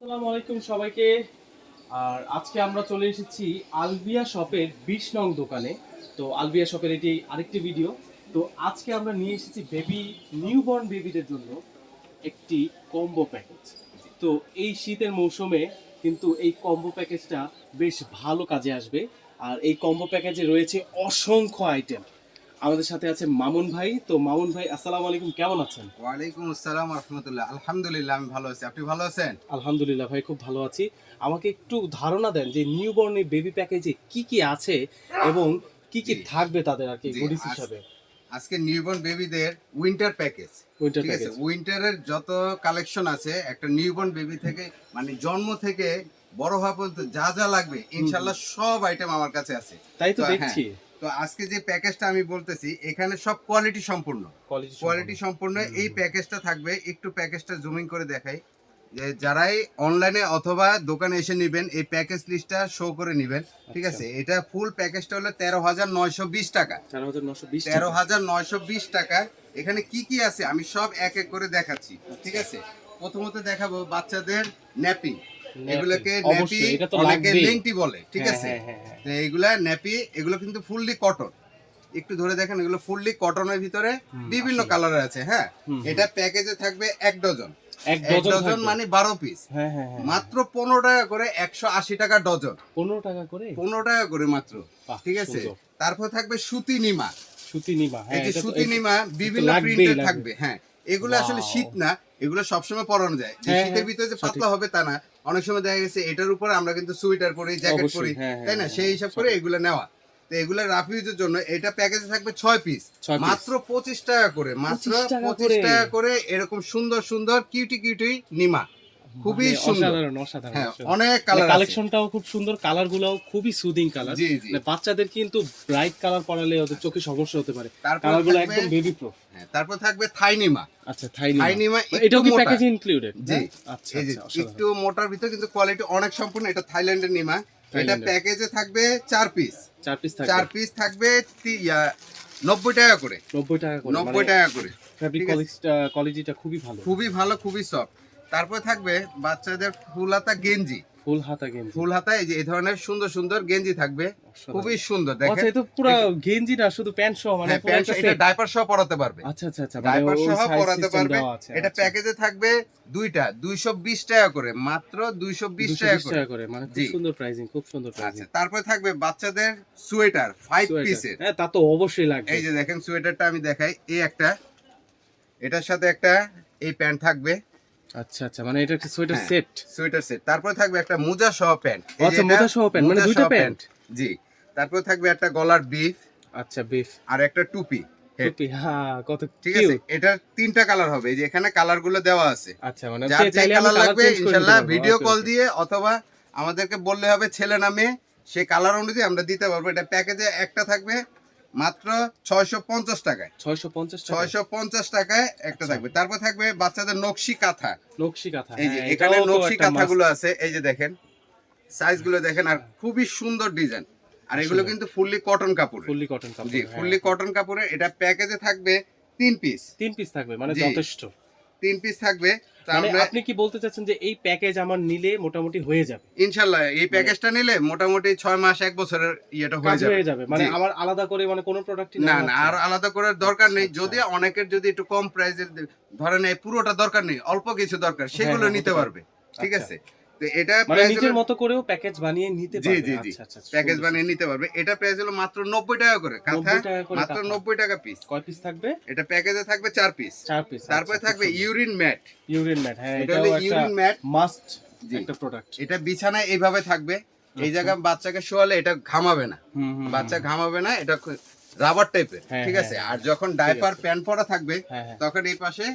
আসসালামু আলাইকুম সবাইকে। আর আজকে আমরা চলে এসেছি আলভিয়া শপের 20 নং দোকানে। তো আলভিয়া শপের এটি আরেকটি ভিডিও। তো আজকে আমরা নিয়ে এসেছি নিউবর্ন বেবিদের জন্য একটি কম্বো প্যাকেজ। তো এই শীতের মৌসুমে কিন্তু এই কম্বো প্যাকেজটা বেশ ভালো কাজে আসবে। আর এই কম্বো প্যাকেজে রয়েছে অসংখ্য আইটেম। আমাদের সাথে আছে মামুন ভাই। তো মামুন ভাই, আসসালামু আলাইকুম, কেমন আছেন? ওয়ালাইকুম আসসালাম রাহমাতুল্লাহ। আলহামদুলিল্লাহ, আমি ভালো আছি। আপনি ভালো আছেন? আলহামদুলিল্লাহ ভাই, খুব ভালো আছি। আমাকে একটু ধারণা দেন যে নিউবর্ন বেবি প্যাকেজে কি কি আছে এবং কি কি জি থাকবে তাদের আর কি জি গুডিস আজ- হিসাবে। আজকে নিউবর্ন বেবিদের উইন্টার প্যাকেজ। উইন্টার ঠিক আছে, প্যাকেজ। উইন্টারের যত কালেকশন আছে একটা নিউবর্ন বেবি থেকে, মানে জন্ম থেকে বড় হওয়া পর্যন্ত যা যা লাগবে ইনশাল্লাহ সব আইটেম আমার কাছে আছে। তাই তো তো হ্যাঁ, দেখছি। তো আজকে যে প্যাকেজটা আমি বলতেছি এখানে সব কোয়ালিটি সম্পূর্ণ। কোয়ালিটি সম্পূর্ণ এই প্যাকেজটা থাকবে। একটু প্যাকেজটা জুমিং করে দেখাই, যে যারাই অনলাইনে অথবা দোকানে এসে নেবেন এই প্যাকেজ লিস্টটা শো করে নেবেন। ঠিক আছে, এটা ফুল প্যাকেজটা হলো 13,920 টাকা। 4920 টাকা। 13,920 টাকা। এখানে কি কি আছে আমি সব এক এক করে দেখাচ্ছি। ঠিক আছে, প্রথমত দেখাবো বাচ্চাদের ন্যাপি। এগুলোকে ন্যাপি, অবশ্যই এটা তো অনেকে লাগবেই। লেংটি বলে। ঠিক হ্যাঁ, আছে, হ্যাঁ, হ্যাঁ, হ্যাঁ। তো এইগুলা ন্যাপি, এগুলো কিন্তু ফুললি কটন। একটু ধরে দেখেন, এগুলো ফুললি কটনের ভিতরে বিভিন্ন আসলে। কালারের আছে। হ্যাঁ, হুম, এটা প্যাকেজে থাকবে 1 ডজন। এক 1 ডজন ডজন থাকবে। মানে 12 পিস। হ্যাঁ, হ্যাঁ, হ্যাঁ। মাত্র 15 টাকা করে, 180 টাকা ডজন। 15 টাকা করে। 15 টাকা করে মাত্র। বাহ, ঠিক আছে, সুন্দর। তারপর থাকবে সুতি নিমা। সুতি নিমা। এই হ্যাঁ, যে এটা তো সুতি নিমা বিভিন্ন লাগবেই, প্রিন্টের লাগবে। থাকবে। হ্যাঁ, এগুলো আসলে Wow! শীত না, এগুলো সবসময় পরানো যায়। যে হ্যাঁ, শীতের হ্যাঁ, ভিতরে যে সঠিক। পাতলা হবে তা না, অনেক সময় দেখা গেছে এটার উপর আমরা কিন্তু সোয়েটার পরি, জ্যাকেট অবশ্যই, পরি, হ্যাঁ, হ্যাঁ, তাই না? হ্যাঁ, সেই হিসাব করে সঠিক। এগুলো নেওয়া। তো এগুলো রাফ ইউজের জন্য এটা প্যাকেজে থাকবে 6 পিস, 6 পিস। মাত্র 25 টাকা করে। মাত্র 25 টাকা 25 করে। টাকা করে এরকম সুন্দর সুন্দর কিউটি কিউটি নিমা, খুবই মানে সুন্দর। অসাধারণ, অসাধারণ, হ্যাঁ, অসাধারণ। অনেক মানে কালার আছে। কালেকশনটাও খুব সুন্দর, কালারগুলোও খুবই সুদিং কালার। জি জি। মানে বাচ্চাদের কিন্তু ব্রাইট কালার পরালে ওদের চোখে সমস্যা হতে পারে। তারপর কালারগুলো থাকবে, একদম বেবি প্রুফ। হ্যাঁ, তারপর থাকবে থাই নিমা। আচ্ছা, থাই থাই নিমা। নিমা মানে একটু এটাও কি মোটা। প্যাকেজে ইনক্লুডেড? জি, আচ্ছা, এই যে আচ্ছা, অসাধারণ। একটু মোটার ভিতর কিন্তু কোয়ালিটি অনেক সম্পূর্ণ। এটা থাইল্যান্ডের নিমা। এটা থাইল্যান্ডের। প্যাকেজে থাকবে 4 পিস। 4 পিস থাকবে। 4 পিস থাকবে 90 টাকা করে। 90 টাকা করে। 90 টাকা করে। ফ্যাব্রিক ঠিক আছে, কোয়ালিটিটা খুবই ভালো। খুবই ভালো, খুবই সফট। তারপর থাকবে বাচ্চাদের ফুল হাতা গেঞ্জি। ফুল হাতা গেঞ্জি। ফুল হাতা এই যে এই ধরনের সুন্দর সুন্দর গেঞ্জি থাকবে, অসাধারণ। খুবই সুন্দর। আচ্ছা, দেখেন, এটা পুরো গেঞ্জি না, শুধু প্যান্ট সহ, মানে হ্যাঁ, পুরো প্যান্ট, একটা এটা সেট। ডাইপার সহ পরাতে পারবে। আচ্ছা, আচ্ছা, আচ্ছা, মানে ডাইপার ওই সহ সাইজ পরাতে সিস্টেম পারবে। দেওয়া আছে। এটা আচ্ছা। প্যাকেজে থাকবে দুইটা, 220 টাকা করে। মাত্র 220 টাকা 220 করে। টাকা করে, মানে খুব জি। সুন্দর প্রাইসিং, খুব সুন্দর আচ্ছা, প্রাইসিং। তারপরে থাকবে বাচ্চাদের সোয়েটার 5 সোয়েটার, পিসের। হ্যাঁ, তা তো অবশ্যই লাগবে। এই যে দেখেন সোয়েটারটা আমি দেখাই, এই একটা, এটার সাথে একটা এই প্যান্ট থাকবে। আচ্ছা, আচ্ছা, মানে এটা একটা সোয়েটার হ্যাঁ, সেট। Sweater set. তারপরে থাকবে একটা মোজা সহ প্যান্ট। এই যে আচ্ছা, এটা মোজা সহ প্যান্ট, মানে মোজা দুইটা সহ প্যান্ট। জি। তারপরে থাকবে একটা গলার বিফ আচ্ছা, বিফ। আর একটা টুপি হেড। টুপি, হ্যাঁ, কত ঠিক আছে, কিউট। এটার 3টা কালার হবে। এই যে এখানে কালার গুলো দেওয়া আছে। আচ্ছা, মানে যার যে চাইলে আমি কালার কালার লাগবে চেঞ্জ করে নিতে ইনশাআল্লাহ পারবো। ভিডিও ওকে, কল ওকে। দিয়ে অথবা আমাদেরকে বললে হবে ছেলে না মেয়ে, সেই কালার অনুযায়ী আমরা দিতে পারবো। এটা প্যাকেজে একটা থাকবে মাত্র 650 টাকায়। 650 টাকা। 650 টাকায় একটা আচ্ছা। থাকবে। তারপর থাকবে বাচ্চাদের নকশি কাঁথা। নকশি কাঁথা, এই যে হ্যাঁ, এখানে এটাও তো নকশি একটা কাঁথাগুলো মাস্ট। আছে, এই যে দেখেন সাইজগুলো দেখেন, আর খুবই সুন্দর ডিজাইন। আর এগুলো আসলে কিন্তু ফুললি কটন কাপড়। ফুললি কটন কাপড়। জি, ফুললি কটন কাপড়ের। এটা প্যাকেজে থাকবে 3 পিস। 3 পিস থাকবে, মানে জি, যথেষ্ট। 3 পিস থাকবে। মানে তাহলে আপনি কি বলতে চাচ্ছেন যে এই প্যাকেজ আমার নিলে মোটামুটি হয়ে যাবে? ইনশাল্লাহ এই প্যাকেজটা নিলে মোটামুটি 6 মাস 1 বছরের ইয়েটা কাজ হয়ে যাবে। হয়ে যাবে। মানে জি। আমার আলাদা করে মানে কোনো প্রোডাক্টই না নেওয়া না, লাগছে আর না? আলাদা করার দরকার নেই। আচ্ছা, যদি আচ্ছা। অনেকের যদি একটু কম প্রাইসের ধরেন এই পুরোটা দরকার নেই, অল্প কিছু দরকার, হ্যাঁ, সেগুলো হ্যাঁ, নিতে হতে পারে। পারবে। ঠিক আচ্ছা। আছে, তো এটা মানে প্রাইস নিজের হলো, মতো করেও প্যাকেজ বানিয়ে নিতে জি পারবে। জি জি, আচ্ছা, আচ্ছা, প্যাকেজ সুন্দর, বানিয়ে সুন্দর। নিতে পারবে। এটা প্রাইস হলো মাত্র 90 টাকা করে কাঁথা। 90 টাকা করে মাত্র কাঁথা। 90 টাকা পিস। কয় পিস থাকবে? এটা প্যাকেজে থাকবে 4 পিস। 4 পিস। তারপরে আচ্ছা, খুব থাকবে সুন্দর। Urine mat. ইউরিন ম্যাট, হ্যাঁ, এটা এটাও হলো একটা ইউরিন ম্যাট। মাস্ট জি, একটা প্রোডাক্ট। এটা বিছানায় এইভাবে থাকবে। এই আচ্ছা। জায়গায় বাচ্চাকে শোয়ালে এটা ঘামাবে না। হুম, হুম, বাচ্চা হুম। ঘামাবে না, এটা রাবার টাইপের। হ্যাঁ, ঠিক হ্যাঁ, আছে, হ্যাঁ, আর হ্যাঁ। যখন ঠিক ডাইপার আছে। প্যান্ট পরা থাকবে হ্যাঁ, হ্যাঁ। তখন এই পাশে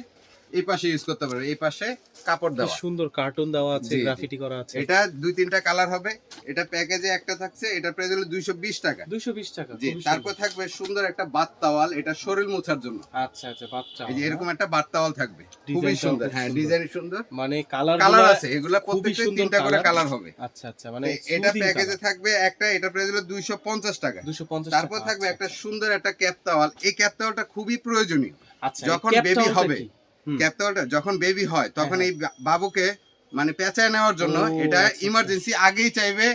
ইউজ করতে পারবে। এই পাশে কাপড় কি দেওয়া। সুন্দর কার্টুন দেওয়া আছে, জি জি, গ্রাফিটি করা আছে। এটা 2-3টা কালার হবে। এটা প্যাকেজে একটা থাকছে, এটা প্রাইস হলো 220 টাকা। 220 টাকা, জি, খুবই তারপর সুন্দর। থাকবে সুন্দর একটা বাত তাওয়াল, এটা শরীর মোছার জন্য। আচ্ছা, আচ্ছা, বাচ্চা এই যে না? এরকম একটা বাত তাওয়াল থাকবে, খুবই ডিজাইনটাও সুন্দর। খুব হ্যাঁ, সুন্দর। ডিজাইন সুন্দর। মানে কালার কালার আছে, এগুলা খুবই প্রত্যেকটা সুন্দর 3টা করে কালার। কালার হবে। আচ্ছা, আচ্ছা, মানে তো এটা সুদিং প্যাকেজে কালার। থাকবে একটা, এটা প্রাইস হলো 250 টাকা। 250 তারপর টাকা। থাকবে আচ্ছা, একটা আচ্ছা। সুন্দর একটা ক্যাপ তাওয়াল। এই ক্যাপ তাওয়ালটা খুবই প্রয়োজনীয় আচ্ছা, এই যখন ক্যাপ বেবি টাওয়ালটা হবে। কি? হুম। ক্যাপ তাওয়ালটা যখন বেবি হয় হ্যাঁ, তখন হ্যাঁ। এই বাবুকে মানে পেঁচায় নেওয়ার জন্য। ও, এটা আচ্ছা, আচ্ছা। ইমার্জেন্সি আগেই চাইবে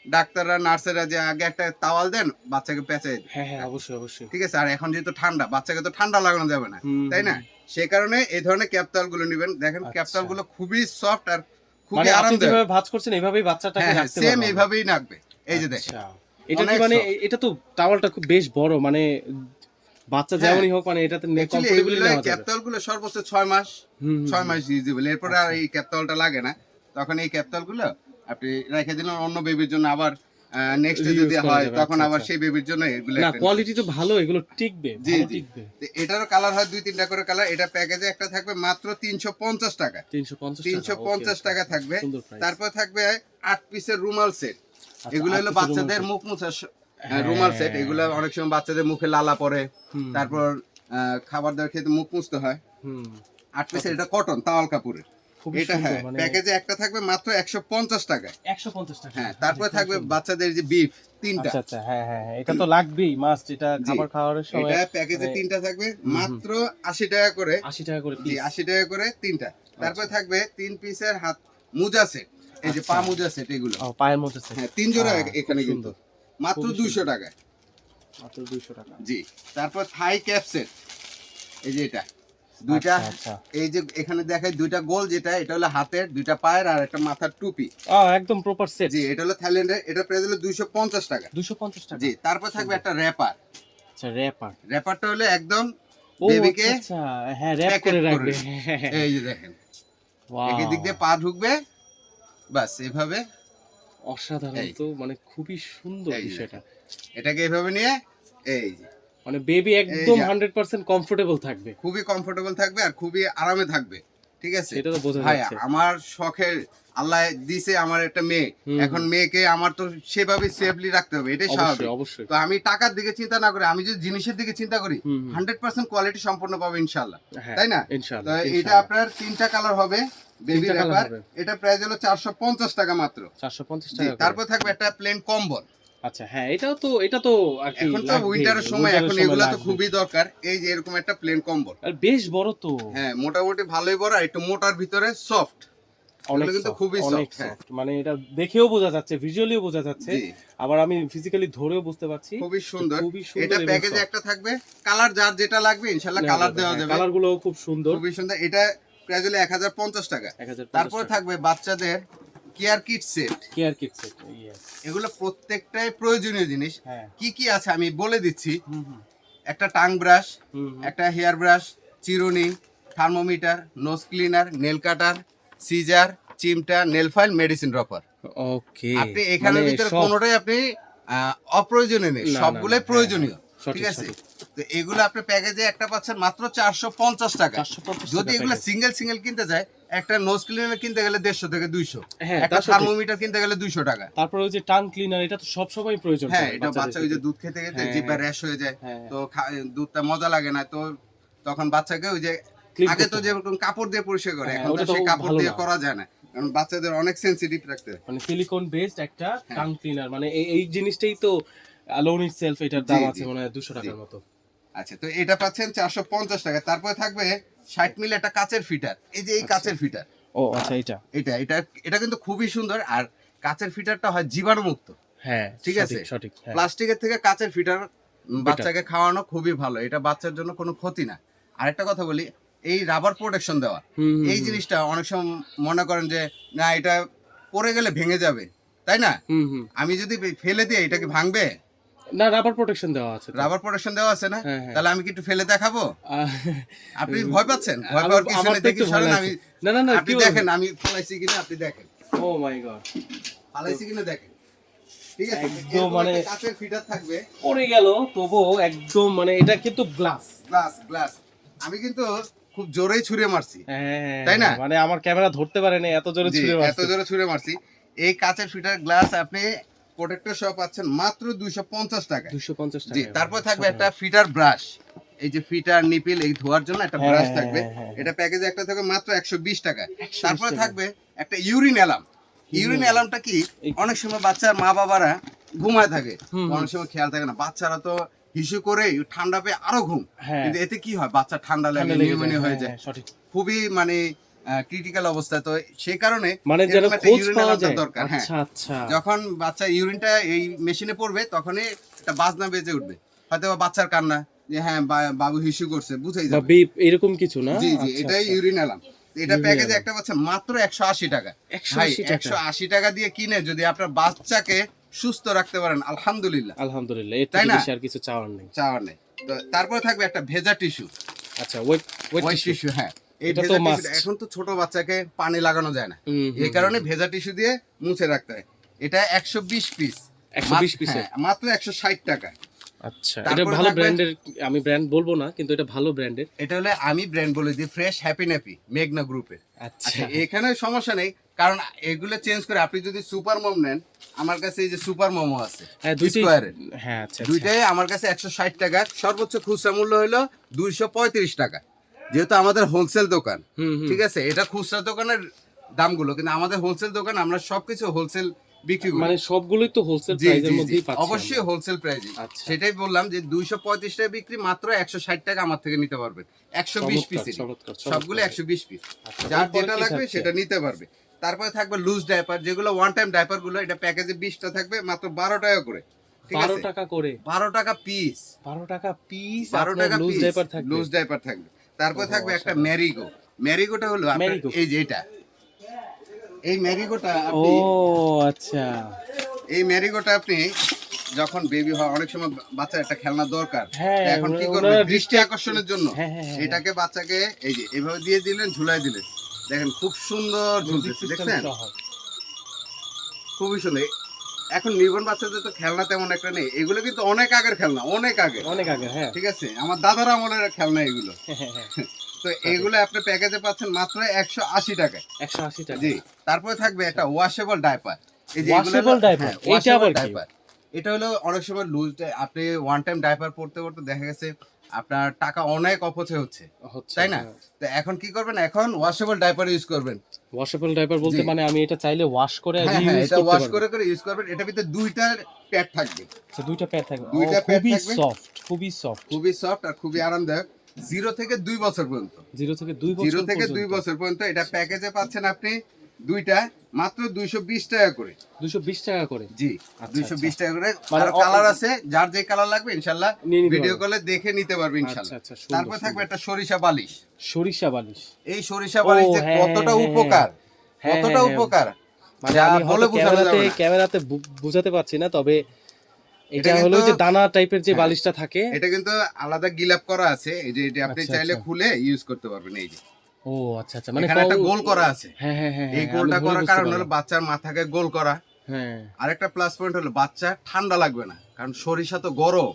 ডাক্তাররা, নার্সেরা যে আগে একটা তাওয়াল দেন বাচ্চাকে পেঁচায় দিন। হ্যাঁ হ্যাঁ, অবশ্যই অবশ্যই। ঠিক আছে, আর এখন যেহেতু ঠান্ডা, বাচ্চাকে তো ঠান্ডা লাগানো যাবে না, হুম, তাই না? সেই কারণে এই ধরনের ক্যাপটাল গুলো নেবেন। দেখেন আচ্ছা। ক্যাপটাল গুলো খুবই সফট আর খুবই মানে আপনি আরামদায়ক। যেভাবে ভাঁজ করছেন এভাবেই বাচ্চাটাকে হ্যাঁ হ্যাঁ, রাখতে সেম পারবো আমরা। এইভাবেই রাখবে। এই যে দেখেন আচ্ছা। এটা কি অনেক মানে soft। এটা তো টাওয়ালটা খুব বেশ বড়, মানে বাচ্চা হ্যাঁ। যেমনই হোক মানে এটাতে Actually কমফোর্টেবলি এগুলো নেওয়া যাবে। ক্যাপটাল গুলো সর্বোচ্চ 6 মাস, হুম, হুম, 6 মাস ইউজেবল। এরপরে আর আচ্ছা। এই ক্যাপটালটা লাগে না। তখন এই ক্যাপটাল গুলো আপনি রেখে দিলেন অন্য বেবির জন্য, আবার নেক্সট Reuse যদি করা হয় যাবে, তখন আচ্ছা, আবার আচ্ছা। সেই বেবির জন্য এগুলো না, একটা কোয়ালিটি তো ভালো, এগুলো টিকবে, জি ভালো জি। টিকবে। তো এটারও কালার হয় 2-3টা করে কালার। এটা প্যাকেজে একটা থাকবে মাত্র 350 টাকা। 350 টাকা। 350 ওকে, টাকা থাকবে। সুন্দর প্রাইস। তারপর থাকবে 8 পিসের রুমাল সেট। আচ্ছা, এগুলো হলো 8 পিসের বাচ্চাদের রুমাল মুখ মুছার হ্যাঁ। রুমাল সেট। এগুলো অনেক সময় বাচ্চাদের মুখে লালা পড়ে, হুম, তারপর খাবার দাবার খেতে মুখ মুছতে হয়। হুম। 8 পিসের, এটা কটন তাওয়াল কাপড়ের। খুবই এটা সুন্দর, হ্যাঁ, মানে প্যাকেজে একটা থাকবে মাত্র 150 টাকায়। 150 টাকা। হ্যাঁ, তারপর থাকবে বাচ্চাদের যে বিফ 3টা। আচ্ছা আচ্ছা, হ্যাঁ হ্যাঁ হ্যাঁ, এটা তো লাগবেই, মাস্ট। এটা জি। খাবার খাওয়ার সময় এটা প্যাকেজে মানে 3টা থাকবে হুম। মাত্র 80 টাকা করে। 80 টাকা করে জি, পিস। 80 টাকা করে 3টা। তারপর আচ্ছা। থাকবে 3 পিসের হাত মোজা সেট। এই যে আচ্ছা। পা মোজা সেট এগুলো। ও, পায়ের মধ্যে সেট। হ্যাঁ, 3 জোড়া খুব এখানে কিন্তু সুন্দর। মাত্র খুবই 200 সুন্দর। টাকায়। মাত্র 200 টাকা। জি। তারপর থাই ক্যাপ সেট। এই যে এটা দুইটা, আচ্ছা, আচ্ছা। এই যে এখানে দেখায় দুইটা গোল, যেটা এটা হলো হাতের, দুইটা পায়ের আর একটা মাথার টুপি। একদম প্রপার সেট। জি, এটা হলো থাইল্যান্ডের। এটা প্রাইস হলো 250 টাকা। 250 টাকা। জি। তারপর থাকবে একটা র্যাপার। আচ্ছা, র‍্যাপার। র্যাপারটা হলো একদম ও বেবিকে আচ্ছা, আচ্ছা। হ্যাঁ, র‍্যাপ প্যাকেট করে করে রাখবে। এই যে দেখেন, ওয়াও। একই দিক দিয়ে পা ঢুকবে, বাস এভাবে। অসাধারণ এই। তো, মানে খুবই সুন্দর এই যে বিষয়টা। এটাকে এভাবে নিয়ে এই যে মানে বেবি একদম যে। 100% কমফোর্টেবল থাকবে। খুবই কমফোর্টেবল থাকবে আর খুবই আরামে থাকবে। ঠিক আছে সেটা তো বোঝা ভাই, যাচ্ছে। আমার শখের আল্লাহ দিছে আমার একটা মেয়ে। হুম, এখন মেয়েকে আমার তো সেভাবে সেফলি রাখতে হবে, এটাই অবশ্যই স্বাভাবিক। অবশ্যই। তো আমি টাকার দিকে চিন্তা না করে আমি যদি জিনিসের দিকে চিন্তা করি, হুম, হুম। 100% কোয়ালিটি সম্পূর্ণ পাবে ইনশাআল্লাহ, হ্যাঁ, তাই না? তো ইনশাআল্লাহ, এটা ইনশাআল্লাহ। আপনার 3টা কালার হবে বেবি 3টা কালার র্যাপার। হবে। এটা প্রাইস হলো 450 টাকা মাত্র। 450 জি। টাকা করে। তারপর থাকবে একটা প্লেন কম্বল। আচ্ছা, হ্যাঁ, এটা তো আর কি এখন তো লাগবেই, উইন্টারের সময়, উইন্টারের এখন সময় এগুলা তো লাগবে। খুবই দরকার। এই যে এরকম একটা প্লেন কম্বল। আর বেশ বড় তো। হ্যাঁ, মোটামুটি ভালোই বড়, আর একটু মোটার ভিতরে সফট। অনেক এগুলো কিন্তু soft, খুবই অনেক soft, হ্যাঁ। সফট। মানে এটা দেখেও বোঝা যাচ্ছে, ভিজুয়ালিও বোঝা যাচ্ছে। জি। আবার আমি ফিজিক্যালি ধরেও বুঝতে পারছি। খুবই সুন্দর। খুবই সুন্দর এটা এবং প্যাকেজে soft। একটা থাকবে কালার, যার যেটা লাগবে ইনশাআল্লাহ নেওয়া কালার যাবে, দেওয়া হ্যাঁ, যাবে। কালারগুলোও খুব সুন্দর। খুবই সুন্দর। এটা প্রাইস হলো 1050 টাকা। 1050 তারপর টাকা। থাকবে বাচ্চাদের care kit set. Care kit set, yes. এগুলো প্রত্যেকটাই প্রয়োজনীয় জিনিস। হ্যাঁ। কি কি আছে আমি বলে দিচ্ছি। হুম হুম একটা টাং ব্রাশ, হুম হুম। একটা হেয়ার ব্রাশ, চিরুনি, thermometer, nose cleaner, nail cutter, scissor, চিমটা, nail file, medicine dropper. Okay. আপনি এখানের ভিতরে কোনোটাই আপনি অপ্রয়োজনীয় নেই, না, না, সবগুলোই না, প্রয়োজনীয়। হ্যাঁ, সঠিক, ঠিক আছে। সঠিক। তো এগুলো আপনি প্যাকেজে একটা পাচ্ছেন মাত্র 450 টাকা। 450 যদি টাকা এগুলো প্যাকেজ। সিঙ্গেল সিঙ্গেল কিনতে যায়, একটা নোজ ক্লিনার কিনতে গেলে 150 থেকে 200, হ্যাঁ, একটা তা সঠিক। থার্মোমিটার কিনতে গেলে 200 টাকা। তারপরে ওই যে টাং ক্লিনার, এটা তো সব সময় প্রয়োজন হ্যাঁ, পড়ে এটা বাচ্চাদের বাচ্চা ওই যে ক্ষেত্রে। দুধ খেতে খেতে হ্যাঁ, জিহ্বা হ্যাঁ। র্যাশ হয়ে যায়, হ্যাঁ, তো দুধটা মজা লাগে না, তো তখন বাচ্চাকে ওই যে Clean আগে করতে তো হয়। যেরকম কাপড় দিয়ে পরিষ্কার করে, হ্যাঁ, এখন তো ওটা তো সেই কাপড় ভালো দিয়ে না। করা যায় না, কারণ বাচ্চাদের অনেক সেনসিটিভ রাখতে হয়। মানে সিলিকন বেসড একটা হ্যাঁ। টাং ক্লিনার, মানে এই জিনিসটাই তো অ্যালোন ইটসেলফ, এটার দাম জি, আছে জি, মনে হয় 200 জি। টাকার মতো। আচ্ছা, তো এটা পাচ্ছেন 450 টাকা। তারপরে থাকবে 60 মিলি একটা কাচের ফিটার। এই যে এই আচ্ছা। কাচের ফিটার, ও আচ্ছা, এটা। এটা এটা এটা কিন্তু খুবই সুন্দর। আর কাচের ফিটারটা হয় জীবাণুমুক্ত। হ্যাঁ, ঠিক সঠিক, আছে। সঠিক, হ্যাঁ। প্লাস্টিকের থেকে কাচের ফিটার বাচ্চাকে খাওয়ানো খুবই ভালো, এটা বাচ্চার জন্য কোনো ক্ষতি না। আরেকটা কথা বলি, এই রাবার প্রোটেকশন দেওয়া, হুম, হুম, এই হুম। জিনিসটা অনেক সময় মনে করেন যে না এটা পড়ে গেলে ভেঙে যাবে, তাই না? হুম, হুম। আমি যদি ফেলে দিই এটা কি ভাঙবে? না, রাবার প্রোটেকশন দেওয়া আছে তো। রাবার প্রোটেকশন দেওয়া আছে না? হ্যাঁ, হ্যাঁ। তাহলে আমি কি একটু ফেলে দেখাবো? আহ, আপনি ভয় পাচ্ছেন? ভয় পাওয়ার কিছু আমার নেই, তো দেখি একটু ভয় সরেন, লাগছে। আমি না, না, না, আপনি কি বলবেন? দেখেন আমি ফালাইছি কিনা, আপনি দেখেন ও মাই গড। ফালাইছি কিনা দেখেন। ঠিক আছে, একদম এরকম মানে একটা কাচের ফিটার থাকবে। পড়ে গেল তবুও একদম, মানে এটা কিন্তু গ্লাস। গ্লাস গ্লাস আমি কিন্তু খুব জোরেই ছুঁড়ে মারছি, হ্যাঁ, তাই না? মানে আমার ক্যামেরা ধরতে পারে না, এত জোরে জি, ছুঁড়ে এত মারছে। জোরে ছুঁড়ে মারছি। এই কাচের ফিটার গ্লাস আপনি প্রোটেক্টর সহ পাচ্ছেন মাত্র 250 টাকা। 250 টাকা। জি। তারপর থাকবে একটা ফিটার ব্রাশ। এই যে ফিটার নিপিল এই ধোয়ার জন্য একটা হ্যাঁ, ব্রাশ হ্যাঁ, থাকবে। হ্যাঁ, হ্যাঁ। এটা প্যাকেজে একটা থাকবে মাত্র 120 টাকা। 120 তারপরে টাকা। থাকবে একটা ইউরিন অ্যালার্ম। ইউরিন অ্যালার্মটা কি, অনেক সময় বাচ্চার মা বাবারা ঘুমায় থাকে, হুম, হুম। অনেক সময় খেয়াল থাকে না, বাচ্চারা তো হিসু করে ঠান্ডা পেয়ে আরো ঘুম, হ্যাঁ। কিন্তু এতে কি হয়, বাচ্চা ঠান্ডা লাগে, ঠান্ডা লেগে যায়, নিউমোনিয়া হয়ে হ্যাঁ, যায়। হ্যাঁ, সঠিক। খুবই মানে ক্রিটিক্যাল অবস্থা, তো সেই কারণে মানে যেন এরকম একটা খোঁজ ইউরিন পাওয়া অ্যালার্ম যায়। দরকার। হ্যাঁ, আচ্ছা আচ্ছা। যখন বাচ্চা ইউরিনটা এই মেশিনে পড়বে তখনই একটা বাজনা বেজে উঠবে, হয়তো বা বাচ্চার কান্না যে হ্যাঁ বাবু হিসু করছে, বুঝাই বা যাবে। বিপ এরকম কিছু না? জি জি, আচ্ছা এটাই আচ্ছা। Urine alarm. এটা Urine প্যাকেজে alarm। একটা পাচ্ছেন মাত্র 180 টাকা। ভাই 180 টাকা। 180 টাকা দিয়ে কিনে যদি আপনার বাচ্চাকে সুস্থ রাখতে পারেন, আলহামদুলিল্লাহ, আলহামদুলিল্লাহ, এর তাই থেকে না? বেশি আর কিছু চাওয়ার নেই। চাওয়ার নেই। তো তারপরে থাকবে একটা ভেজা টিস্যু, আচ্ছা, ওয়েট ওয়াইট টিস্যু। হ্যাঁ, এই এটা তো ভেজা টিস্যু মাস্ট। এখন তো ছোট বাচ্চাকে পানি লাগানো যায় না, হুম, এই কারণে ভেজা টিস্যু দিয়ে মুছে রাখতে হয়। এটা 120 পিস, 120 পিসের। মাত্র 160 টাকা। আচ্ছা, এটা তারপরে ভালো থাকবে- ব্র্যান্ডের, আমি ব্র্যান্ড বলবো না কিন্তু এটা ভালো ব্র্যান্ডের। এটা হলে আমি ব্র্যান্ড বলে দিই, ফ্রেশ হ্যাপি ন্যাপি, মেঘনা গ্রুপের। আচ্ছা। আচ্ছা, এখানে সমস্যা নেই, কারণ এগুলো চেঞ্জ করে আপনি যদি সুপার মম নেন, আমার কাছে এই যে সুপার মোমো আছে হ্যাঁ, দুইটাই। স্কোয়ারের, হ্যাঁ, আচ্ছা আচ্ছা। দুইটাই আমার কাছে 160 টাকা। সর্বোচ্চ খুচরা মূল্য হলো 235 টাকা, যেহেতু আমাদের হোলসেল দোকান। হুম হুম। ঠিক আছে, এটা খুচরা দোকানের দামগুলো, কিন্তু আমাদের হোলসেল দোকান, আমরা সবকিছু হোলসেল বিক্রি করি। মানে সবগুলোই তো হোলসেল জি, প্রাইসের জি, জি, মধ্যেই পাচ্ছি অবশ্যই আমরা। Wholesale price. আচ্ছা। সেটাই বললাম যে 235 টাকা বিক্রি, মাত্র 160 টাকা আমার থেকে নিতে পারবেন। 120 চমৎকার, পিসের, চমৎকার, সবগুলো চমৎকার। 120 পিস। আচ্ছা, যার এরপরে যেটা কি লাগবে থাকছে? সেটা নিতে পারবে। তারপরে থাকবে লুজ ডাইপার, যেগুলো ওয়ান টাইম ডাইপার গুলো, এটা প্যাকেজে 20টা থাকবে, মাত্র 12 টাকা করে। ঠিক 12 আছে, টাকা করে? 12 টাকা পিস, 12 টাকা পিস 12 টাকা লুজ পিস ডাইপার থাকবে? লুজ ডাইপার থাকবে। তারপরে ওহো, থাকবে একটা অসাধারণ। ম্যারিগো। ম্যারিগোটা হলো আপনার ম্যারিগো? এই যে এটা, এই ম্যারিগোটা ও আপনি, আচ্ছা। এই ম্যারিগোটা আপনি যখন বেবি হয়, অনেক সময় বাচ্চার একটা খেলনা দরকার, হ্যাঁ, তো এখন কি ওনারা করবে, দৃষ্টি distract- আকর্ষণের জন্য হ্যাঁ, হ্যাঁ, হ্যাঁ, এটাকে বাচ্চাকে এই যে এভাবে দিয়ে দিলেন, ঝুলাই দিলেন, দেখেন খুব সুন্দর মিউজিক ঝুলতেছে, সিস্টেম দেখছেন? সহ। খুবই সুন্দর। এখন নিউবর্ন বাচ্চাদের তো খেলনা তেমন একটা নেই, এগুলো কিন্তু অনেক আগের খেলনা, অনেক আগে। অনেক আগে, হ্যাঁ। ঠিক আছে, আমার দাদার আমলের খেলনা এগুলো। হ্যাঁ, হ্যাঁ। তো এগুলো আপনি প্যাকেজে পাচ্ছেন মাত্র 180 টাকায়। 180 টাকা। জি, তারপরে থাকবে একটা ওয়াশেবল ডাইপার। এই যে এগুলো Washable diaper? এইটা washable আবার কি? diaper। এটা হলো অনেক সময় লুজ, আপনি ওয়ান টাইম ডাইপার পড়তে পড়তে দেখা গেছে আপনার টাকা অনেক অপচয় হচ্ছে, হচ্ছে, তাই না? হ্যাঁ। তো এখন কি করবেন, এখন ওয়াশেবল ডাইপার ইউজ করবেন। ওয়াশেবল ডাইপার বলতে জি। মানে আমি এটা চাইলে ওয়াশ করে হ্যাঁ, রিইউজ এটা করতে ওয়াশ পারবো? করে করে ইউজ করবেন। এটার ভিতরে দুইটা প্যাড থাকবে, আচ্ছা, দুইটা প্যাড থাকবে। ও, দুইটা প্যাড খুবই থাকবে। সফট, খুবই সফট। খুবই সফট আর খুবই আরামদায়ক। 0 থেকে 2 বছর পর্যন্ত, 0 থেকে 2 বছর 0 থেকে 2 পর্যন্ত। বছর পর্যন্ত এটা প্যাকেজে পাচ্ছেন আপনি দুইটা, মাত্র 220 টাকা করে। 220 টাকা করে? জি, আচ্ছা, 220 টাকা করে। মানে আর কালার আছে, যার যে কালার লাগবে ইনশাআল্লাহ নিয়ে নিতে ভিডিও পারবে। কলে দেখে নিতে পারবে ইনশাআল্লাহ। আচ্ছা, সুন্দর, তারপর থাকবে সুন্দর। একটা সরিষা বালিশ। সরিষা বালিশ? এই সরিষা বালিশ যে হ্যাঁ, কতটা হ্যাঁ, উপকার, হ্যাঁ, কতটা হ্যাঁ, উপকার, মানে যা আমি বলে হয়তো বোঝানো যাবে না। ক্যামেরাতে বুঝাতে পারছি না, তবে এটা এটা হলো কিন্তু- যে দানা টাইপের যে হ্যাঁ, বালিশটা থাকে। এটা কিন্তু আলাদা গিলাপ করা আছে, এই যে এটা আপনি আচ্ছা, চাইলে আচ্ছা। খুলে ইউজ করতে পারবেন। এই যে ও আচ্ছা আচ্ছা, মানে এখানে একটা গোল করা আছে। হ্যাঁ হ্যাঁ হ্যাঁ, এই আমি গোলটা ধরে করার বুঝতে কারণ হলো পারলাম। বাচ্চার মাথাকে গোল করা। হ্যাঁ, আরেকটা প্লাস পয়েন্ট হলো বাচ্চা ঠান্ডা লাগবে না, কারণ সরিষা তো গরম।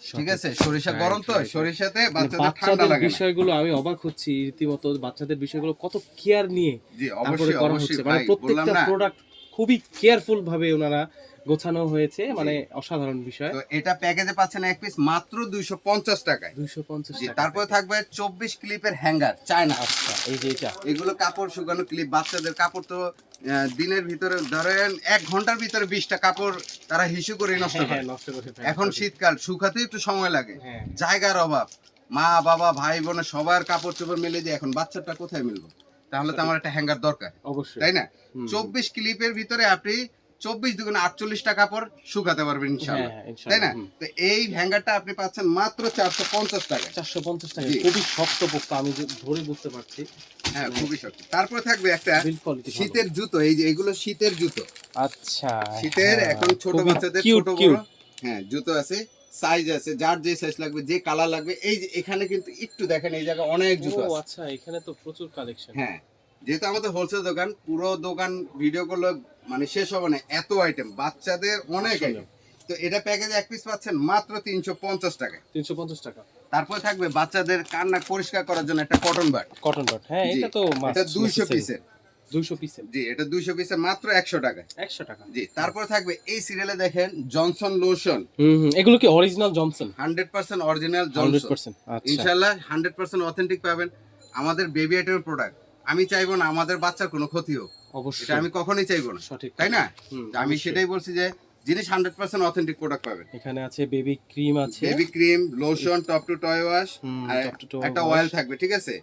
ঠিক আছে, সরিষা Right, গরম তো, right, right. সরিষাতে মানে বাচ্চাদের ঠান্ডা বাচ্চাদের লাগে না। বিষয়গুলো আমি অবাক হচ্ছি রীতিমতো, বাচ্চাদের বিষয়গুলো কত কেয়ার নিয়ে জি, তারপরে অবশ্যই করা অবশ্যই হচ্ছে, মানে ভাই, বললাম প্রত্যেকটা না। প্রোডাক্ট খুবই কেয়ারফুল ভাবে ওনারা গোছানো হয়েছে, মানে অসাধারণ বিষয়। তো এটা প্যাকেজে পাচ্ছেন এক পিস মাত্র 250 টাকায়। 250 জি, টাকা। তারপরে থাকবে 24 ক্লিপের হ্যাঙ্গার, চায়না। আচ্ছা, এই যে এটা এগুলো কাপড় শুকানো ক্লিপ, বাচ্চাদের কাপড় তো দিনের ভিতরে ধরেন 1 ঘন্টার ভিতরে 20টা কাপড় তারা হিসু করে নষ্ট হ্যাঁ, করে। হ্যাঁ, নষ্ট করে ফেলে। এখন শীতকাল, শুকাতে একটু সময় লাগে, হ্যাঁ। জায়গার অভাব, মা বাবা ভাই বোনের সবার কাপড় চোপড় মেলে দিয়ে এখন বাচ্চাটা কোথায় মিলবো, তাহলে তো আমার একটা হ্যাঙ্গার দরকার, অবশ্যই, তাই না? হুম। 24 ক্লিপের ভিতরে আপনি 24 দুগুণে 48টা কাপড় শুকাতে পারবেন ইনশাআল্লাহ, হ্যাঁ, ইনশাআল্লাহ, তাই না? হুম। তো এই হ্যাঙ্গারটা আপনি পাচ্ছেন মাত্র 450 টাকায়। 450 টাকা, জি। খুবই শক্তপোক্ত, আমি ধরে বুঝতে পারছি। হ্যাঁ, খুবই শক্ত। তারপরে থাকবে একটা বিল্ড কোয়ালিটি শীতের জুতো, এই যে এগুলো শীতের জুতো, আচ্ছা, শীতের হ্যাঁ, এখন ছোট খুবই বাচ্চাদের cute, ছোট বড় cute। হ্যাঁ জুতো আছে, সাইজ আছে, যার যে সাইজ লাগবে, যে কালার লাগবে। এই যে এখানে কিন্তু একটু দেখেন, এই জায়গায় অনেক জুতো ও আছে। আচ্ছা, এখানে তো প্রচুর কালেকশন। হ্যাঁ, যেহেতু আমাদের হোলসেল দোকান, পুরো দোকান ভিডিও করলে মানে শেষ হবে না, এত আইটেম, বাচ্চাদের অনেক আসলে। আইটেম। তো এটা প্যাকেজে এক পিস পাচ্ছেন মাত্র 350 টাকায়। 350 টাকা। তারপরে থাকবে বাচ্চাদের কান্না পরিষ্কার করার জন্য একটা কটন বাট। কটন বাট, হ্যাঁ, জি, এটা তো মাস্ট, এটা 200 পিসের। 200 পিসের জি, এটা 200 পিসের মাত্র 100 টাকায়। 100 টাকা। জি, তারপরে থাকবে এই সিরিয়ালে দেখেন জনসন লোশন, এগুলো কি অরিজিনাল জনসন? 100% অরিজিনাল জনসন, 100%, আচ্ছা। ইনশাআল্লাহ 100% অথেন্টিক পাবেন। আমাদের বেবি আইটেমের প্রোডাক্ট, আমি চাইবো না আমাদের বাচ্চার কোনো ক্ষতি হোক, অবশ্যই, এটা আমি কখনোই চাইবো না, সঠিক, তাই না? হুম, আমি অবশ্যই। সেটাই বলছি যে জিনিস 100% অথেন্টিক প্রোডাক্ট পাবেন। এখানে আছে বেবি ক্রিম আছে, baby cream, lotion, top to toe wash, হুম, আর top to toe একটা wash। অয়েল থাকবে, ঠিক আছে?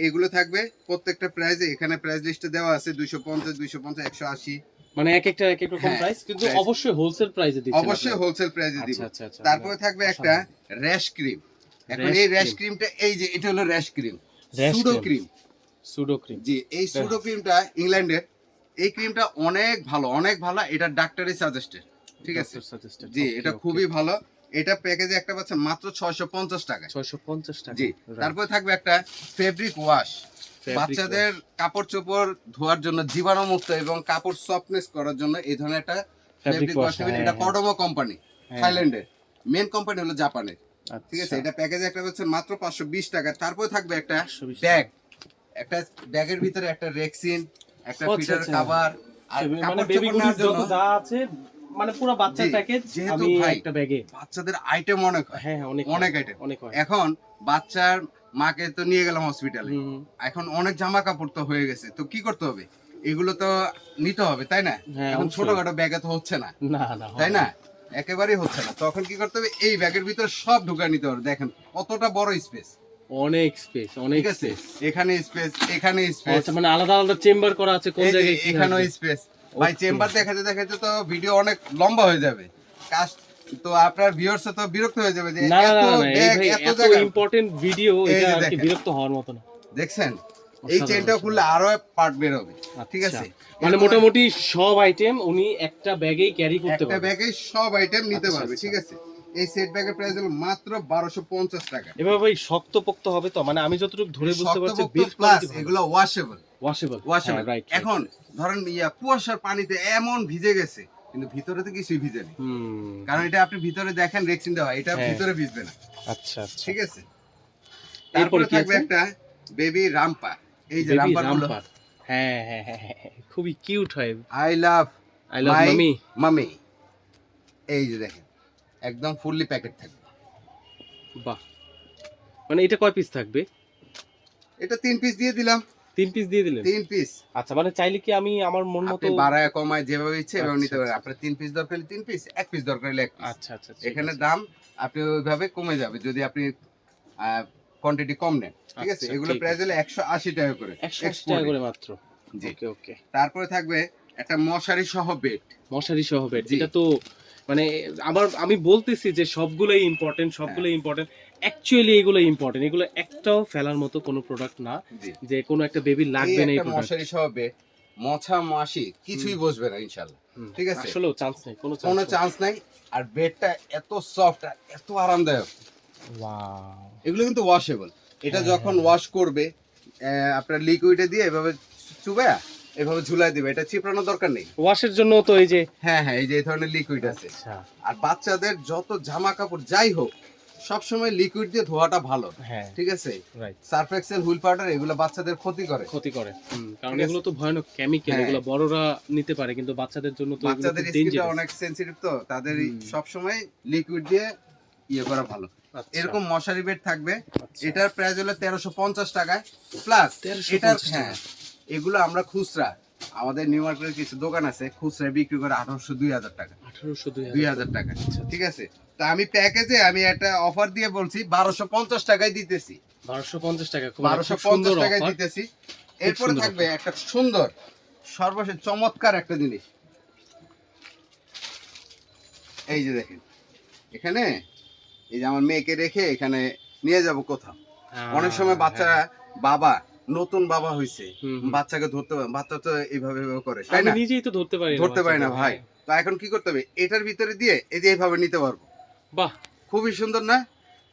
এগুলো থাকবে প্রত্যেকটা প্রাইসে, এখানে প্রাইস লিস্টে দেওয়া আছে 250, 250, 180। মানে এক একটা এক এক রকম হ্যাঁ, প্রাইস, কিন্তু price। অবশ্যই হোলসেল প্রাইসে দিচ্ছেন অবশ্যই আপনারা। হোলসেল প্রাইসে দিব। আচ্ছা আচ্ছা আচ্ছা। তারপরে থাকবে একটা র্যাশ ক্রিম। এখন এই র্যাশ ক্রিমটা, এই যে এটা হলো rash cream, Sudocrem. Sudocrem. জি, এই সুডো ক্রিমটা ইংল্যান্ডের। এই ক্রিমটা অনেক ভালো, অনেক ভালো। এটা ডাক্তারি সাজেস্টেড, ঠিক আছে? জি, এটা খুবই ভালো। এটা প্যাকেজে একটা পাচ্ছেন মাত্র 650 টাকায়। 650 টাকা। জি, তারপরে থাকবে একটা ফেব্রিক ওয়াশ। বাচ্চাদের কাপড় চোপড় ধোয়ার জন্য, জীবাণুমুক্ত এবং কাপড় সফটনেস করার জন্য এই ধরনের একটা ফেব্রিক ওয়াশ নেবেন। এটা কডোমো কোম্পানি, থাইল্যান্ডের। মেন কোম্পানি হলো জাপানের, ঠিক আছে? এটা প্যাকেজে একটা পাচ্ছেন মাত্র 520 টাকা। তারপরে থাকবে একটা ব্যাগ। একটা ব্যাগের ভিতরে একটা রেক্সিন, একটা ফিটার কভার, আর মানে কাপড় বেবি চোপড় গুডিস নেওয়ার জন্য যত যা আছে, মানে পুরো বাচ্চার প্যাকেজ যেহেতু আমি ভাই একটা ব্যাগে। বাচ্চাদের আইটেম অনেক হয়। হ্যাঁ, অনেক আইটেম। অনেক হয়। এখন বাচ্চার মাকে তো নিয়ে গেলাম হসপিটালে, এখন অনেক জামা কাপড় তো হয়ে গেছে, তো কি করতে হবে? এগুলো তো নিতে হবে, তাই না? এখন ছোটখাটো ব্যাগে তো হচ্ছে না, না না, তাই না? একেবারেই হচ্ছে না। তখন কি করতে হবে? এই ব্যাগের ভিতর সব ঢুকায় নিতে হবে। দেখেন কতটা বড় স্পেস, অনেক স্পেস, অনেক ঠিক আছে? এখানে স্পেস, এখানে স্পেস, আচ্ছা, মানে আলাদা আলাদা চেম্বার করা আছে কোন জায়গায় কি এখানেও হবে? স্পেস। ভাই চেম্বার দেখাতে দেখাতে তো ভিডিও অনেক লম্বা হয়ে যাবে, কাজ তো আপনার ভিউয়ার্স তো বিরক্ত হয়ে যাবে যে না না এত না না, এই ব্যাগ, ভাই এত এত জায়গা। ইম্পর্টেন্ট ভিডিও, এই এটা যে আর কি দেখেন। বিরক্ত হওয়ার মতো না। দেখছেন এই চেনটা খুললে আরো পার্ট বের হবে, ঠিক আছে? মানে মোটামুটি সব আইটেম উনি একটা ব্যাগেই ক্যারি করতে একটা পারবে। ব্যাগে সব আইটেম নিতে পারবে, ঠিক আছে? এই সেট ব্যাগের প্রাইস হলো মাত্র 1250 টাকা। এবার ভাই শক্তপোক্ত হবে তো? মানে আমি যতটুকু ধরে বুঝতে পারছি বিল্ড প্লাস কোয়ালিটি এগুলো ওয়াশেবল, ওয়াশেবল। ওয়াশেবল। রাইট। এখন ধরেন কুয়াশার পানিতে এমন ভিজে গেছে, কিন্তু ভিতরে তো কিছুই ভিজে নেই, কারণ এটা আপনি ভিতরে দেখেন রেক্সিন দেওয়া, এটা ভিতরে ভিজবে না। আচ্ছা আচ্ছা, ঠিক আছে? তারপরে থাকবে একটা বেবি রাম্পার। এই যে রাম্পার গুলো, হ্যাঁ হ্যাঁ হ্যাঁ, খুবই কিউট হয়। আই লাভ মামি মামি। এই যে দেখেন একদম ফুললি প্যাকেট থাকবে। বাহ, মানে এটা কয় পিস থাকবে? এটা 3 পিস দিয়ে দিলাম। 3 পিস দিয়ে দিলেন? 3 পিস। আচ্ছা, মানে চাইলে কি আমি আমার মন মতো আপনি বাড়ায় কমায় যেভাবে ইচ্ছে এভাবে নিতে পারেন। আপনার 3 পিস দরকার হলে 3 পিস, 1 পিস দরকার হলে 1 পিস। আচ্ছা আচ্ছা, এখানে দাম আপনি ওইভাবে কমে যাবে যদি আপনি কোয়ান্টিটি কম নেন, ঠিক আছে? এগুলো প্রাইস হলো 180 টাকা করে, 180 টাকা করে মাত্র। ওকে ওকে। তারপরে থাকবে একটা মশারি সহ বেড। মশারি সহ বেড, এটা তো মানে আমি বলতেছি যে সবগুলোই ইম্পর্টেন্ট, সবগুলোই ইম্পর্টেন্ট। অ্যাকচুয়ালি এগুলো ইম্পর্টেন্ট, এগুলো একটাও ফেলার মতো কোনো প্রোডাক্ট না যে কোনো একটা বেবি লাগবে না এই প্রোডাক্ট। মশারি সহ বেড, মছা মাসি কিছুই বসবে না ইনশাআল্লাহ, ঠিক আছে? আসলেও চান্স নেই, কোনো চান্স নাই। আর বেডটা এত সফট আর এত আরামদায়ক। ওয়াও, এগুলো কিন্তু ওয়াশেবল। এটা যখন ওয়াশ করবে আপনার লিকুইডে দিয়ে এভাবে চুবায়া এভাবে ঝুলাই দিবে, এটা চিপড়ানোর দরকার নেই। ওয়াশের জন্য তো এই যে হ্যাঁ হ্যাঁ, এই যে এই ধরনের লিকুইড আছে। আর বাচ্চাদের যত জামা কাপড় যাই হোক সবসময় লিকুইড দিয়ে ধোয়াটা ভালো, ঠিক আছে? সার্ফ এক্সেল, হুইল পাউডার এগুলো বাচ্চাদের ক্ষতি করে। কারণ এগুলো তো ভয়ানক কেমিক্যাল, এগুলো বড়রা নিতে পারে কিন্তু বাচ্চাদের জন্য তো বাচ্চাদের স্কিনটা অনেক সেনসিটিভ, তো তাদের সবসময় লিকুইড দিয়ে ইয়ে করা ভালো। এরকম মশারি বেড থাকবে। এটার প্রাইস হলো 1350 টাকায় প্লাস। এটার এগুলো আমরা খুচরা, আমাদের নিউ মার্কেটের কিছু দোকান আছে খুচরা বিক্রি করে 1800 2000 টাকা, 2000 টাকা, ঠিক আছে? তা আমি প্যাকেজে আমি একটা অফার দিয়ে বলছি 1250 টাকায় দিতেছি। 1250 টাকা, 1250 টাকায় দিতেছি। এরপর থাকবে একটা সুন্দর সর্বশেষ চমৎকার একটা জিনিস। এই যে দেখেন এখানে, এই যে আমার মেয়েকে রেখে এখানে নিয়ে যাব কোথাও। অনেক সময় বাচ্চারা বাবা নতুন বাবা হইছে, বাচ্চাকে ধরতে পারে, বাচ্চা তো এইভাবে করে, তাই না? নিজেই তো ধরতে পারি না ভাই। তো এখন কি করতে হবে? এটার ভিতরে দিয়ে এই যে এইভাবে নিতে পারবো। বাহ, খুবই সুন্দর না?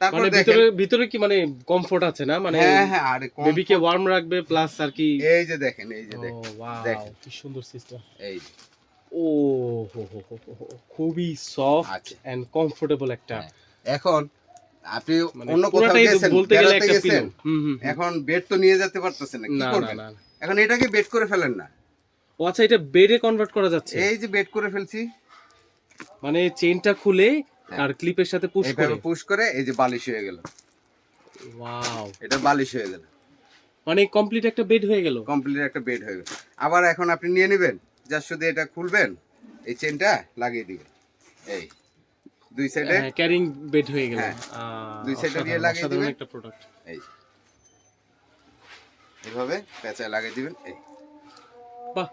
তারপরে ভিতরে কি মানে কমফোর্ট আছে না? মানে হ্যাঁ, আর বেবিকে ওয়ার্ম রাখবে প্লাস আর কি। এই যে দেখেন, এই যে দেখেন কি সুন্দর সিস্টেম। এই ও হো হো হো, খুবই সফট এন্ড কমফোর্টেবল একটা। এখন আপনি অন্য কোথাও গেছেন, বলতে গেলে একটা গেছেন, এখন বেড তো নিয়ে যেতে পারতেছেন না, কি করবেন? এখন এটাকে বেড করে ফেলেন না। ও আচ্ছা, এটা বেডে কনভার্ট করা যাচ্ছে। এই যে বেড করে ফেলছি, মানে চেইনটা খুলে আর ক্লিপের সাথে পুশ করে এই যে বালিশ হয়ে গেল। ওয়াও, এটা বালিশ হয়ে গেল, মানে কমপ্লিট একটা বেড হয়ে গেল। আবার এখন আপনি নিয়ে নেবেন, জাস্ট শুধু এটা খুলবেন, এই চেইনটা লাগিয়ে দিবেন, এই দুই সাইডে ক্যারিং বেড হয়ে গেল। দুই সাইডে দিয়ে লাগিয়ে দিবেন, একটা প্রোডাক্ট। এই এভাবে পেঁচায় লাগিয়ে দিবেন। এই বাহ,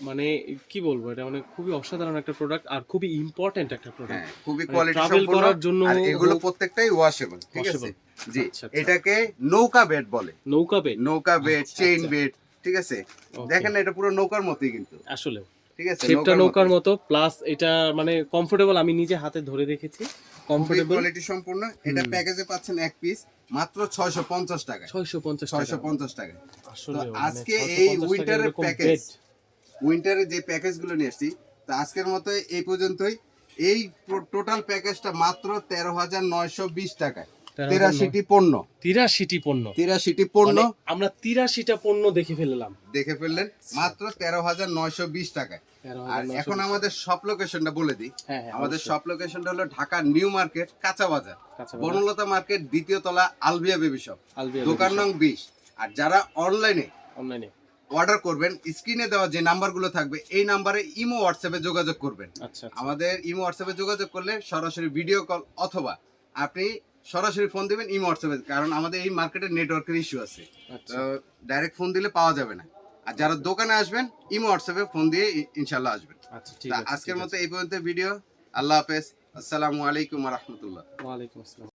মানে কি বলবো, এটা মানে খুবই অসাধারণ একটা প্রোডাক্ট আর খুবই ইম্পর্টেন্ট একটা প্রোডাক্ট। হ্যাঁ, খুবই মানে কোয়ালিটি travel সম্পন্ন। করার জন্য আর এগুলো হোক- প্রত্যেকটাই ওয়াশেবল, ঠিক আছে? Washable। জি, আচ্ছা, আচ্ছা। এটাকে নৌকা বেড বলে। নৌকা বেড। নৌকা বেড, আচ্ছা, চেইন আচ্ছা। বেড, ঠিক আছে? Okay। দেখেন না, এটা পুরো নৌকার মতোই কিন্তু, আসলে ঠিক আছে? শেপটা নৌকার মতোই। মতো, প্লাস এটা মানে কমফোর্টেবল, আমি নিজে হাতে ধরে দেখেছি, খুবই কমফোর্টেবল। কোয়ালিটি সম্পন্ন। এটা প্যাকেজে পাচ্ছেন এক পিস মাত্র 650 টাকা। 650 টাকা। 650 টাকা। আসলে তো মানে আজকে 650 এই টাকায় উইন্টারের এরকম প্যাকেজ, bed। উইন্টারের যে প্যাকেজগুলো নিয়ে আসছি, তো আজকের মতো এই পর্যন্তই। এই টোটাল প্যাকেজটা মাত্র 13,920 টাকায় 83টি পণ্য। 83টি পণ্য। 83টি পণ্য মানে আমরা 83টা পণ্য দেখে ফেললাম। দেখে ফেললেন মাত্র 13,920 টাকায়। আর এখন আমাদের শপ লোকেশনটা বলে দিই। হ্যাঁ, হ্যাঁ, আমাদের অবশ্যই। শপ লোকেশনটা হলো ঢাকা নিউ মার্কেট, কাঁচা বাজার, কাঁচা বাজার। বনলতা মার্কেট, দ্বিতীয় তলা, আলবিয়া বেবি শপ, আলবিয়া দোকান বেবি নং 20। আর যারা অনলাইনে অনলাইনে। অর্ডার করবেন, স্ক্রিনে দেওয়া যে নাম্বারগুলো থাকবে এই নাম্বারে ইমো হোয়াটসঅ্যাপে যোগাযোগ করবেন। আচ্ছা, আচ্ছা। আমাদের ইমো হোয়াটসঅ্যাপে যোগাযোগ করলে সরাসরি ভিডিও কল অথবা আপনি সরাসরি ফোন দিবেন ইমো হোয়াটসঅ্যাপে, কারণ আমাদের এই মার্কেটে নেটওয়ার্কের ইস্যু আছে, আচ্ছা। তো ডাইরেক্ট ফোন দিলে পাওয়া যাবে না। আর যারা দোকানে আসবেন ইমো হোয়াটসঅ্যাপে ফোন দিয়ে ইনশাল্লাহ আসবেন। আচ্ছা, ঠিক তা আছে। আজকের মতো এই পর্যন্ত ভিডিও। আল্লাহ হাফেজ, আসসালামু আলাইকুম ওয়া রাহমাতুল্লাহ। ওয়া আলাইকুম আসসালাম।